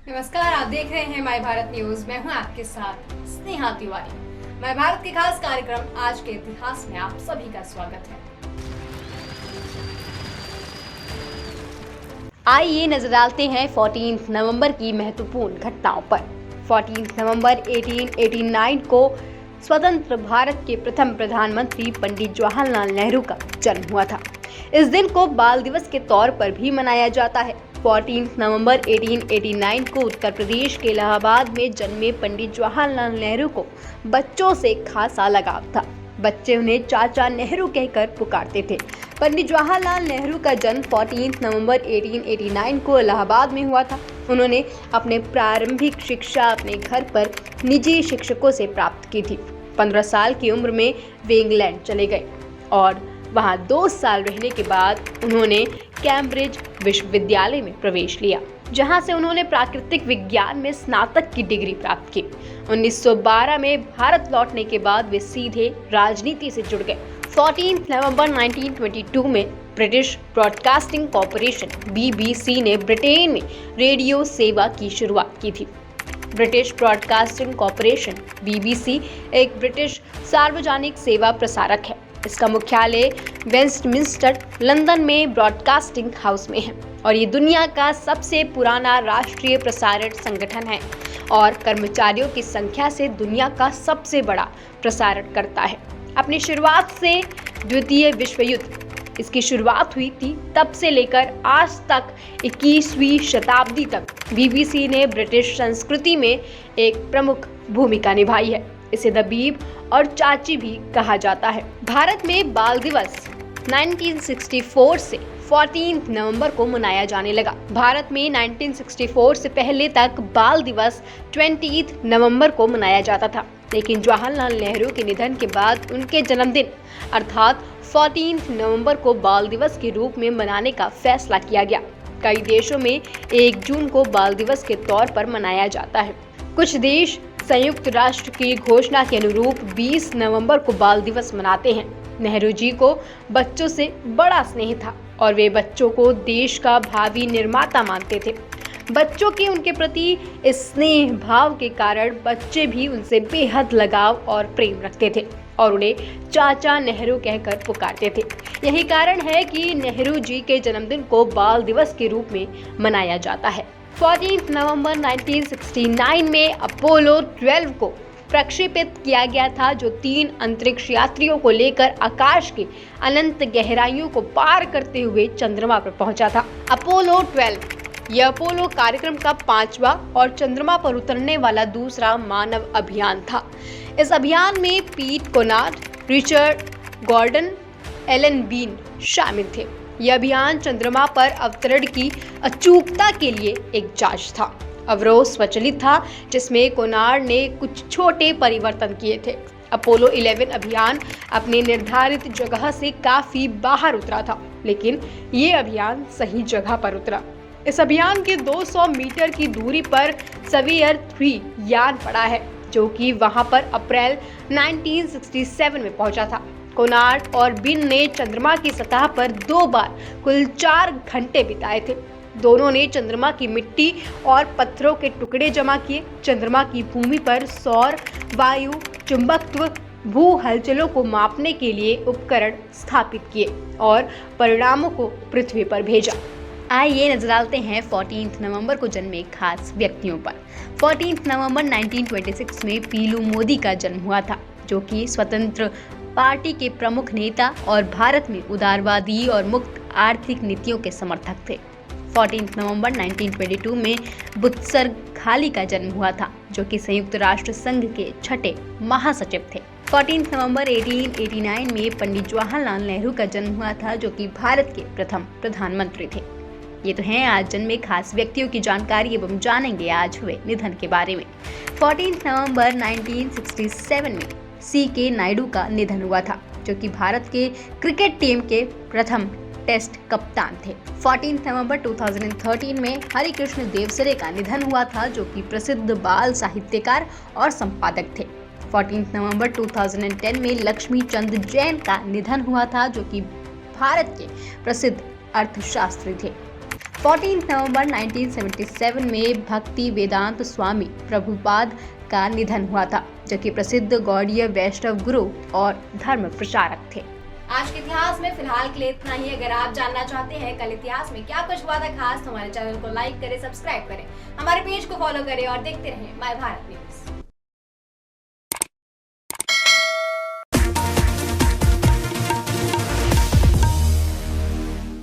नमस्कार, आप देख रहे हैं माय भारत न्यूज। मैं हूं आपके साथ स्नेहा तिवारी। माय भारत के खास कार्यक्रम आज के इतिहास में आप सभी का स्वागत है। आइए नजर डालते हैं 14 नवंबर की महत्वपूर्ण घटनाओं पर। 14 नवंबर 1889 को स्वतंत्र भारत के प्रथम प्रधानमंत्री पंडित जवाहरलाल नेहरू का जन्म हुआ था। इस दिन को बाल दिवस के तौर पर भी मनाया जाता है। 14 नवंबर 1889 को उत्तर प्रदेश के इलाहाबाद में जन्मे पंडित जवाहरलाल नेहरू को बच्चों से खासा लगाव था। बच्चे उन्हें चाचा नेहरू कहकर पुकारते थे। पंडित जवाहरलाल नेहरू का जन्म 14 नवंबर 1889 को इलाहाबाद में हुआ था। उन्होंने अपने प्रारंभिक शिक्षा अपने घर पर निजी शिक्षकों से प्राप्त की थी। 15 साल की उम्र में वे इंग्लैंड चले गए और वहां 2 साल रहने के बाद उन्होंने कैम्ब्रिज विश्वविद्यालय में प्रवेश लिया, जहां से उन्होंने प्राकृतिक विज्ञान में स्नातक की डिग्री प्राप्त की। 1912 में भारत लौटने के बाद वे सीधे राजनीति से जुड़ गए। 14 नवंबर 1922 में ब्रिटिश ब्रॉडकास्टिंग कॉरपोरेशन BBC ने ब्रिटेन में रेडियो सेवा की शुरुआत की थी। ब्रिटिश ब्रॉडकास्टिंग कॉरपोरेशन BBC एक ब्रिटिश सार्वजनिक सेवा प्रसारक है। इसका मुख्यालय वेस्टमिंस्टर लंदन में ब्रॉडकास्टिंग हाउस में है और ये दुनिया का सबसे पुराना राष्ट्रीय प्रसारण संगठन है और कर्मचारियों की संख्या से दुनिया का सबसे बड़ा प्रसारण करता है। अपनी शुरुआत से द्वितीय विश्व युद्ध इसकी शुरुआत हुई थी, तब से लेकर आज तक 21वीं शताब्दी तक BBC ने ब्रिटिश संस्कृति में एक प्रमुख भूमिका निभाई है। इसे द बीब और चाची भी कहा जाता है। भारत में बाल दिवस 1964 से 14 नवंबर को मनाया जाने लगा। भारत में 1964 से पहले तक बाल दिवस 20 नवंबर को मनाया जाता था, लेकिन जवाहरलाल नेहरू के निधन के बाद उनके जन्मदिन अर्थात 14 नवंबर को बाल दिवस के रूप में मनाने का फैसला किया गया। कई देशों में 1 जून को बाल दिवस के तौर पर मनाया जाता है। कुछ देश संयुक्त राष्ट्र की घोषणा के अनुरूप 20 नवंबर को बाल दिवस मनाते हैं। नेहरू जी को बच्चों से बड़ा स्नेह था और वे बच्चों को देश का भावी निर्माता मानते थे। बच्चों के उनके प्रति इस स्नेह भाव के कारण बच्चे भी उनसे बेहद लगाव और प्रेम रखते थे और उन्हें चाचा नेहरू कहकर पुकारते थे। यही कारण है कि नेहरू जी के जन्मदिन को बाल दिवस के रूप में मनाया जाता है। 14 नवंबर 1969 में अपोलो 12 को प्रक्षेपित किया गया था, जो 3 अंतरिक्ष यात्रियों को लेकर आकाश के अनंत गहराइयों को पार करते हुए चंद्रमा पर पहुंचा था। अपोलो 12 यह अपोलो कार्यक्रम का 5वां और चंद्रमा पर उतरने वाला दूसरा मानव अभियान था। इस अभियान में Pete Conrad, Richard Gordon, Alan Bean शामिल थे। यह अभियान चंद्रमा पर अवतरण की अचूकता के लिए एक जांच था। अवरोध स्वचालित था, जिसमें कोनार्ड ने कुछ छोटे परिवर्तन किए थे। अपोलो 11 अभियान अपने निर्धारित जगह से काफी बाहर उतरा था, लेकिन ये अभियान सही जगह पर उतरा। इस अभियान के 200 मीटर की दूरी पर सवेयर 3 यान पड़ा है, जो कि वहां पर अप्रैल 1967 में पहुंचा था। कोनार्ड और बिन ने चंद्रमा की सतह पर 2 बार कुल 4 घंटे बिताए थे। दोनों ने चंद्रमा की मिट्टी और पत्थरों के टुकड़े जमा किए, चंद्रमा की भूमि पर सौर, वायु, चुंबकत्व, भू हलचलों को मापने के लिए उपकरण स्थापित किए और परिणामों को पृथ्वी पर भेजा। आइए नजर डालते हैं 14 नवंबर को जन्मे खास व्यक्तियों पर। 14 नवंबर 1926 में पीलू मोदी का जन्म हुआ था, जो कि स्वतंत्र पार्टी के प्रमुख नेता और भारत में उदारवादी और मुक्त आर्थिक नीतियों के समर्थक थे। 14 नवंबर 1922 में बुत्सरघाली का जन्म हुआ था, जो कि संयुक्त राष्ट्र संघ के 6ठे महासचिव थे। 14 नवंबर 1889 में पंडित जवाहरलाल नेहरू का जन्म हुआ था, जो कि भारत के प्रथम प्रधानमंत्री थे। ये तो हैं आज जन्मे खास व्यक्तियों की जानकारी एवं जानेंगे आज हुए निधन के बारे में। 14 नवंबर 1967 में CK नायडू का निधन हुआ था, जो कि भारत के क्रिकेट टीम के प्रथम टेस्ट कप्तान थे। 14 नवंबर 2013 में हरिकृष्ण देवसरे का निधन हुआ था, जो कि प्रसिद्ध बाल साहित्यकार और संपादक थे। 14 नवंबर 2010 में लक्ष्मी चंद जैन का निधन हुआ था, जो कि भारत के प्रसिद्ध अर्थशास्त्री थे। 14 नवंबर 1977 में भक्ति वेदांत स्वामी प्रभुपाद का निधन हुआ था, जो कि प्रसिद्ध गौड़ीय वैष्णव गुरु और धर्म प्रचारक थे। आज के इतिहास में फिलहाल के लिए इतना ही। अगर आप जानना चाहते हैं कल इतिहास में क्या कुछ हुआ था खास, तो हमारे चैनल को लाइक करें, सब्सक्राइब करें, हमारे पेज को फॉलो करें और देखते रहें माय भारत न्यूज।